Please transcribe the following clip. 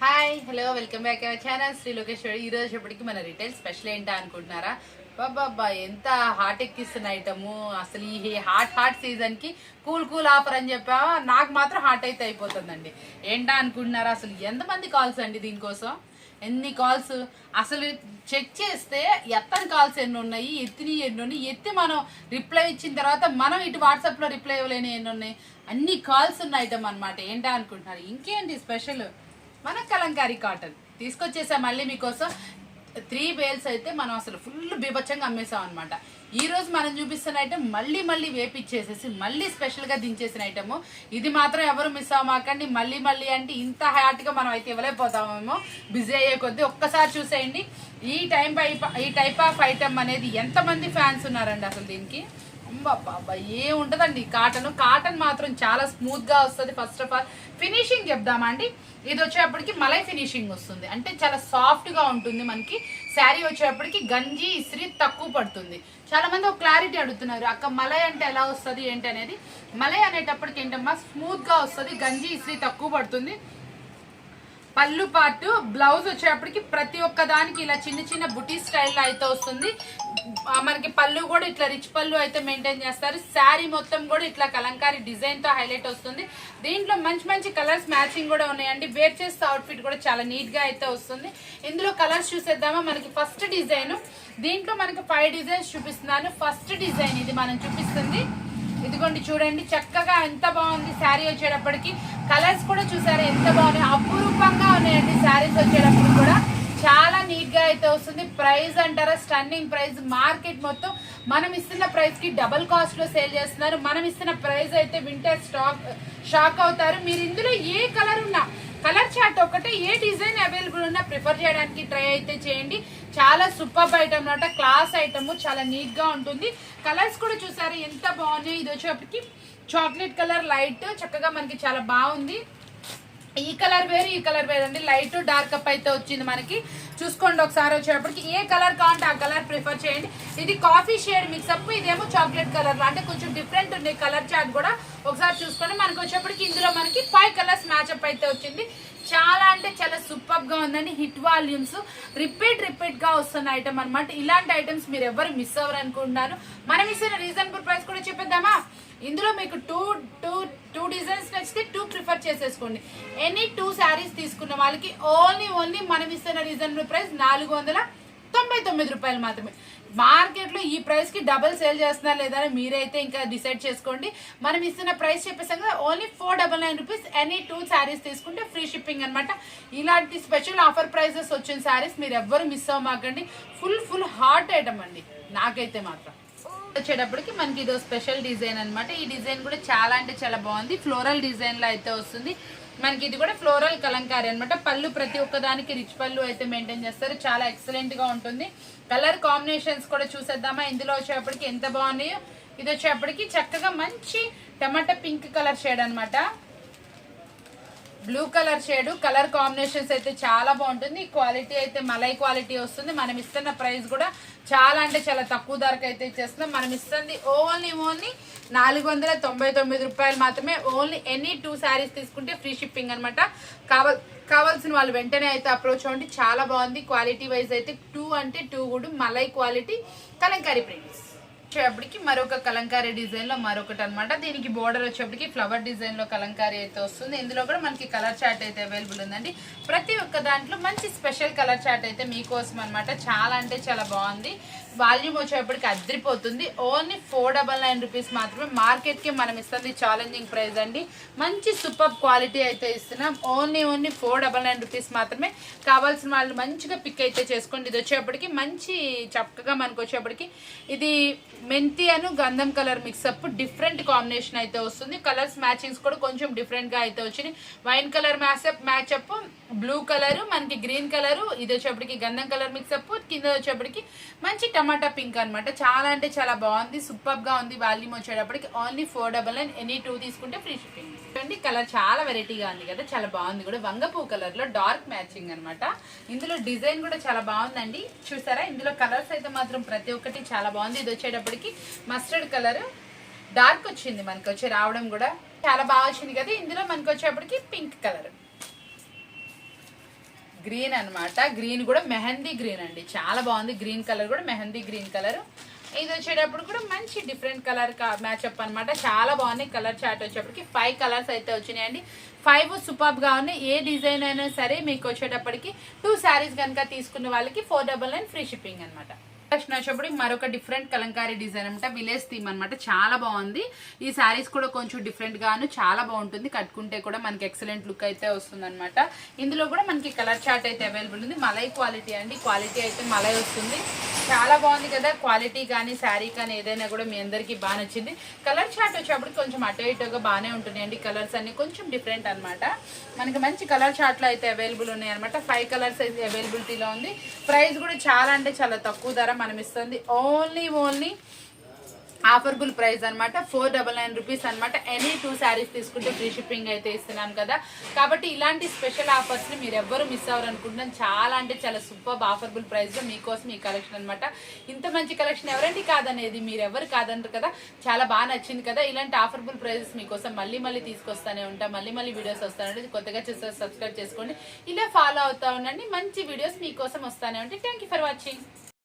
Hi hello welcome back our channel Shri Lokeshwari. ఈ రోజు ఎప్పటికి మన రిటైల్ స్పెషల్ ఏంటా అనుకుంటున్నారా? బాబా ఎంత హాట్ ఎక్కిస్తున్న ఐటము. అసలు ఈ హాట్ సీజన్ కి కూల్ ఆఫర్ అని చెప్పా, నాకు మాత్రం హాట్ అయితే అయిపోతుందండి. ఏంటా అనుకుంటున్నారా? అసలు ఎంతమంది కాల్స్ అండి దీనికోసం? ఎన్ని కాల్స్ అసలు చెక్ చేస్తే ఎత్తని కాల్స్ ఎన్ని ఉన్నాయి, ఎత్తిని ఎన్ని ఉన్నాయి, ఎత్తి మనం రిప్లై ఇచ్చిన తర్వాత మనం ఇటు వాట్సాప్ లో రిప్లై ఇవ్వలేని ఎన్ని ఉన్నాయి, అన్ని కాల్స్ ఉన్న ఐటమ్ అనమాట. ఏంటా అనుకుంటున్నారు? ఇంకేంటి స్పెషల్, మన కలంకారీ కాటన్ తీసుకొచ్చేసా మళ్ళీ మీకోసం. 3 బేల్స్ అయితే మనం అసలు ఫుల్ బీభత్సంగా అమ్మేసాం అనమాట. ఈ రోజు మనం చూపిస్తున్న ఐటమ్ మళ్ళీ వేపిచ్చేసేసి మళ్ళీ స్పెషల్ గా దించేసిన ఐటమ్. ఇది మాత్రం ఎవరు మిస్ అవ్వమాకండి. మళ్ళీ అంటే ఇంత హాట్ గా మనం అయితే ఇవ్వలేకపోతామేమో, బిజీ అయ్యే కొద్దీ. ఒక్కసారి చూసేయండి ఈ టైప్ ఆఫ్ ఐటమ్ అనేది ఎంతమంది ఫ్యాన్స్ ఉన్నారండి అసలు దీనికి. బాబా ఏముంటదండి కాటన్ మాత్రం చాలా స్మూత్ గా వస్తుంది. ఫస్ట్ ఆఫ్ ఆల్ ఫినిషింగ్ చెప్దామా అండి. ఇది వచ్చేప్పటికి మలై ఫినిషింగ్ వస్తుంది, అంటే చాలా సాఫ్ట్ గా ఉంటుంది. మనకి శారీ వచ్చేప్పటికి గంజి ఇస్త్రీ తక్కువ పడుతుంది. చాలా మంది ఒక క్లారిటీ అడుగుతున్నారు, అక్క మలై అంటే ఎలా వస్తుంది ఏంటి అనేది. మలై అనేటప్పటికి ఏంటమ్మా, స్మూత్ గా వస్తుంది, గంజి ఇస్త్రీ తక్కువ పడుతుంది. పళ్ళు పార్ట్ బ్లౌజ్ వచ్చేప్పటికి ప్రతి ఒక్క దానికి ఇలా చిన్న బుటీ స్టైల్లో అయితే వస్తుంది. మనకి పళ్ళు కూడా ఇట్లా రిచ్ పళ్ళు అయితే మెయింటైన్ చేస్తారు. శారీ మొత్తం కూడా ఇట్లా కలంకారీ డిజైన్ తో హైలైట్ వస్తుంది. దీంట్లో మంచి కలర్స్ మ్యాచింగ్ కూడా ఉన్నాయండి. వేర్ చేస్తే అవుట్ఫిట్ కూడా చాలా నీట్ గా అయితే వస్తుంది. ఇందులో కలర్స్ చూసేద్దామా. మనకి ఫస్ట్ డిజైన్, దీంట్లో మనకి 5 డిజైన్స్ చూపిస్తున్నాను. ఫస్ట్ డిజైన్ ఇది మనం చూపిస్తుంది. ఇదిగోండి చూడండి, చక్కగా ఎంత బాగుంది శారీ వచ్చేటప్పటికి. కలర్స్ కూడా చూసారా ఎంత బాగున్నాయి, అపురూపంగా ఉన్నాయండి. శారీస్ వచ్చేటప్పుడు కూడా చాలా నీట్ గా అయితే వస్తుంది. ప్రైస్ అంటారా, స్టన్నింగ్ ప్రైస్. మార్కెట్ మొత్తం మనం ఇస్తున్న ప్రైస్ కి డబుల్ కాస్ట్ లో సేల్ చేస్తున్నారు. మనం ఇస్తున్న ప్రైస్ అయితే వింటర్ షాక్ అవుతారు. మీరు ఇందులో ఏ కలర్ ఉన్నా, కలర్ చార్ట్ ఒకటే, ఏ డిజైన్ అవైలబుల్ ఉన్నా ప్రిఫర్ చేయడానికి ట్రై అయితే చేయండి. చాలా సూపర్ ఐటమ్ అనమాట, క్లాస్ ఐటమ్, చాలా నీట్ గా ఉంటుంది. కలర్స్ కూడా చూసారు ఎంత బాగున్నాయి. ఇది వచ్చేప్పటికి చాక్లెట్ కలర్ లైట్, చక్కగా మనకి చాలా బాగుంది. ఈ కలర్ వేరు, ఈ కలర్ వేరు అండి. లైట్ డార్క్ అప్ అయితే వచ్చింది మనకి. చూసుకోండి ఒకసారి. వచ్చేటప్పటికి ఏ కలర్ కావాలంటే ఆ కలర్ ప్రిఫర్ చేయండి. ఇది కాఫీ షేడ్ మిక్సప్, ఇదేమో చాక్లెట్ కలర్, అంటే కొంచెం డిఫరెంట్ ఉంది కలర్ చార్ట్ కూడా. ఒకసారి చూసుకోండి. మనకి వచ్చేప్పటికి ఇందులో మనకి 5 కలర్స్ మ్యాచ్అప్ అయితే వచ్చింది. చాలా అంటే చాలా సూపర్ గా ఉందండి. హిట్ వాల్యూమ్స్, రిపీట్ గా వస్తున్న ఐటమ్ అనమాట. ఇలాంటి ఐటమ్స్ మీరు ఎవరు మిస్ అవ్వరు అనుకుంటున్నారు. మనం ఇస్తున్న రీజనబుల్ ప్రైస్ కూడా చెప్పేద్దామా. ఇందులో మీకు టూ డిజైన్స్ నచ్చితే 2 ప్రిఫర్ చేసేసుకోండి. ఎనీ 2 శారీస్ తీసుకున్న వాళ్ళకి ఓన్లీ మనం ఇస్తున్న రీజనబుల్ ప్రైస్ 499 రూపాయలు మాత్రమే. మార్కెట్ లో ఈ ప్రైస్ కి డబుల్ సేల్ చేస్తున్నా లేదా మీరైతే ఇంకా డిసైడ్ చేసుకోండి. మనం ఇస్తున్న ప్రైస్ చెప్పేసాం కదా, ఓన్లీ 499 రూపీస్. ఎనీ 2 శారీస్ తీసుకుంటే ఫ్రీ షిప్పింగ్ అనమాట. ఇలాంటి స్పెషల్ ఆఫర్ ప్రైజెస్ వచ్చిన శారీస్ మీరు ఎవ్వరు మిస్ అవ్వమాకండి. ఫుల్ హాట్ ఐటమ్ అండి నాకైతే మాత్రం. వచ్చేటప్పటికి మనకి ఇదో స్పెషల్ డిజైన్ అనమాట. ఈ డిజైన్ కూడా చాలా అంటే చాలా బాగుంది. ఫ్లోరల్ డిజైన్ లో అయితే వస్తుంది మనకి. ఇది కూడా ఫ్లోరల్ కలంకారీ అనమాట. పళ్ళు ప్రతి ఒక్క దానికి రిచ్ పళ్ళు అయితే మెయింటైన్ చేస్తారు. చాలా ఎక్సలెంట్ గా ఉంటుంది. కలర్ కాంబినేషన్స్ కూడా చూసేద్దామా. ఇందులో వచ్చేప్పటికి ఎంత బాగున్నాయో. ఇది వచ్చేప్పటికి చక్కగా మంచి టమాటా పింక్ కలర్ షేడ్ అనమాట. Blue colour shade. Colour combinations అయితే చాలా బాగుంటుంది. క్వాలిటీ అయితే మలై క్వాలిటీ వస్తుంది. మనం ఇస్తున్న ప్రైస్ కూడా చాలా అంటే చాలా తక్కువ ధరకు అయితే ఇచ్చేస్తున్నాం. మనం ఇస్తుంది ఓన్లీ 499 రూపాయలు మాత్రమే. ఓన్లీ ఎనీ 2 శారీస్ తీసుకుంటే ఫ్రీ షిప్పింగ్ అనమాట. కావాల్సిన వాళ్ళు వెంటనే అయితే అప్రోచ్ అవ్వండి. చాలా బాగుంది. క్వాలిటీ వైజ్ అయితే 2 అంటే 2 కూడా మలై క్వాలిటీ కలంకారీ ప్రింట్స్. వచ్చేప్పటికి మరొక కలంకారీ డిజైన్ లో మరొకటి అనమాట. దీనికి బోర్డర్ వచ్చేప్పటికి ఫ్లవర్ డిజైన్ లో కలంకారీ అయితే వస్తుంది. ఇందులో కూడా మనకి కలర్ చార్ట్ అయితే అవైలబుల్ ఉందండి. ప్రతి ఒక్క దాంట్లో మంచి స్పెషల్ కలర్ చార్ట్ అయితే మీకోసం అనమాట. చాలా అంటే చాలా బాగుంది. వాల్యూమ్ వచ్చేప్పటికి అద్రిపోతుంది. ఓన్లీ 499 రూపీస్ మాత్రమే. మార్కెట్ కి మనం ఇస్తుంది ఛాలెంజింగ్ ప్రైస్ అండి. మంచి సూపర్ క్వాలిటీ అయితే ఇస్తున్నాం. ఓన్లీ 499 రూపీస్ మాత్రమే. కావాల్సిన వాళ్ళు మంచిగా పిక్ అయితే చేసుకోండి. ఇది వచ్చేప్పటికి మంచి చక్కగా మనకు వచ్చేప్పటికి ఇది మెంతి అను గంధం కలర్ మిక్సప్, డిఫరెంట్ కాంబినేషన్ అయితే వస్తుంది. కలర్స్ మ్యాచింగ్స్ కూడా కొంచెం డిఫరెంట్ గా అయితే వచ్చినాయి. వైన్ కలర్ మ్యాచప్, బ్లూ కలర్, మనకి గ్రీన్ కలర్, ఇది వచ్చేప్పటికి గంధం కలర్ మిక్సప్, కింద వచ్చేప్పటికి మంచి టమాటా పింక్ అనమాట. చాలా అంటే చాలా బాగుంది. సూపర్ గా ఉంది. వాల్యూమ్ వచ్చేటప్పటికి ఓన్లీ 499. ఎనీ 2 తీసుకుంటే ఫ్రీ షిప్పింగ్. కలర్ చాలా వెరైటీగా ఉంది కదా, చాలా బాగుంది కూడా. వంగపూ కలర్ లో డార్క్ మ్యాచింగ్ అనమాట. ఇందులో డిజైన్ కూడా చాలా బాగుందండి. చూసారా, ఇందులో కలర్స్ అయితే మాత్రం ప్రతి ఒక్కటి చాలా బాగుంది. ఇది వచ్చేటప్పటికి మస్టర్డ్ కలర్ డార్క్ వచ్చింది మనకి వచ్చి రావడం కూడా చాలా బాగా వచ్చింది కదా. ఇందులో మనకి వచ్చేప్పటికి పింక్ కలర్. గ్రీన్ అన్నమాట. గ్రీన్ కూడా మెహందీ గ్రీన్ అండి, చాలా బాగుంది. గ్రీన్ కలర్ కూడా మెహందీ గ్రీన్ కలర్. ఇది వచ్చేటప్పుడు కూడా మంచి డిఫరెంట్ కలర్ మ్యాచ్అప్ అనమాట. చాలా బాగుంది. కలర్ చార్ట్ వచ్చేటప్పటికి 5 కలర్స్ అయితే వచ్చినాయండి. 5 సూపర్ గా ఉన్నాయి. ఏ డిజైన్ అయినా సరే మీకు వచ్చేటప్పటికి 2 శారీస్ కనుక తీసుకున్న వాళ్ళకి 499 ఫ్రీ షిప్పింగ్ అనమాట. వచ్చేప్పుడు మరొక డిఫరెంట్ కలంకారీ డిజైన్ అనమాట, విలేజ్ థీమ్ అనమాట. చాలా బాగుంది. ఈ శారీస్ కూడా కొంచెం డిఫరెంట్ గాను చాలా బాగుంటుంది. కట్టుకుంటే కూడా మనకి ఎక్సలెంట్ లుక్ అయితే వస్తుంది అనమాట. ఇందులో కూడా మనకి కలర్ చార్ట్ అయితే అవైలబుల్ ఉంది. మలై క్వాలిటీ అండి, క్వాలిటీ అయితే మలై వస్తుంది. చాలా బాగుంది కదా, క్వాలిటీ కానీ శారీ కానీ ఏదైనా కూడా మీ అందరికీ బాగా నచ్చింది. కలర్ చార్ట్ వచ్చేప్పుడు కొంచెం అటు ఇటుగా బాగానే ఉంటున్నాయండి. కలర్స్ అన్ని కొంచెం డిఫరెంట్ అనమాట. మనకి మంచి కలర్ చార్ట్లో అయితే అవైలబుల్ ఉన్నాయి అనమాట. 5 కలర్స్ అయితే అవైలబిలిటీలో ఉంది. ప్రైస్ కూడా చాలా అంటే చాలా తక్కువ ధర మనం ఇస్తుంది. ఓన్లీ ఆఫర్బుల్ ప్రైస్ అనమాట. 499 రూపీస్ అనమాట. ఎనీ 2 శారీస్ తీసుకుంటే ఫ్రీ షిప్పింగ్ అయితే ఇస్తున్నాం కదా. కాబట్టి ఇలాంటి స్పెషల్ ఆఫర్స్ ని మీరు ఎవ్వరు మిస్ అవ్వరు అనుకుంటున్నాను. చాలా అంటే చాలా సూపర్ ఆఫర్బుల్ ప్రైస్ లో మీకోసం ఈ కలెక్షన్ అనమాట. ఇంత మంచి కలెక్షన్ ఎవరండి కాదనేది, మీరు ఎవరు కాదంటారు కదా. చాలా బాగా నచ్చింది కదా. ఇలాంటి ఆఫర్బుల్ ప్రైజెస్ మీకోసం మళ్ళీ తీసుకొస్తానే ఉంటా. మళ్ళీ వీడియోస్ వస్తానండి. కొత్తగా చూస్తే సబ్స్క్రైబ్ చేసుకోండి. ఇలా ఫాలో అవుతా ఉండండి. మంచి వీడియోస్ మీకోసం వస్తానే ఉంటాయి. Thank you for watching.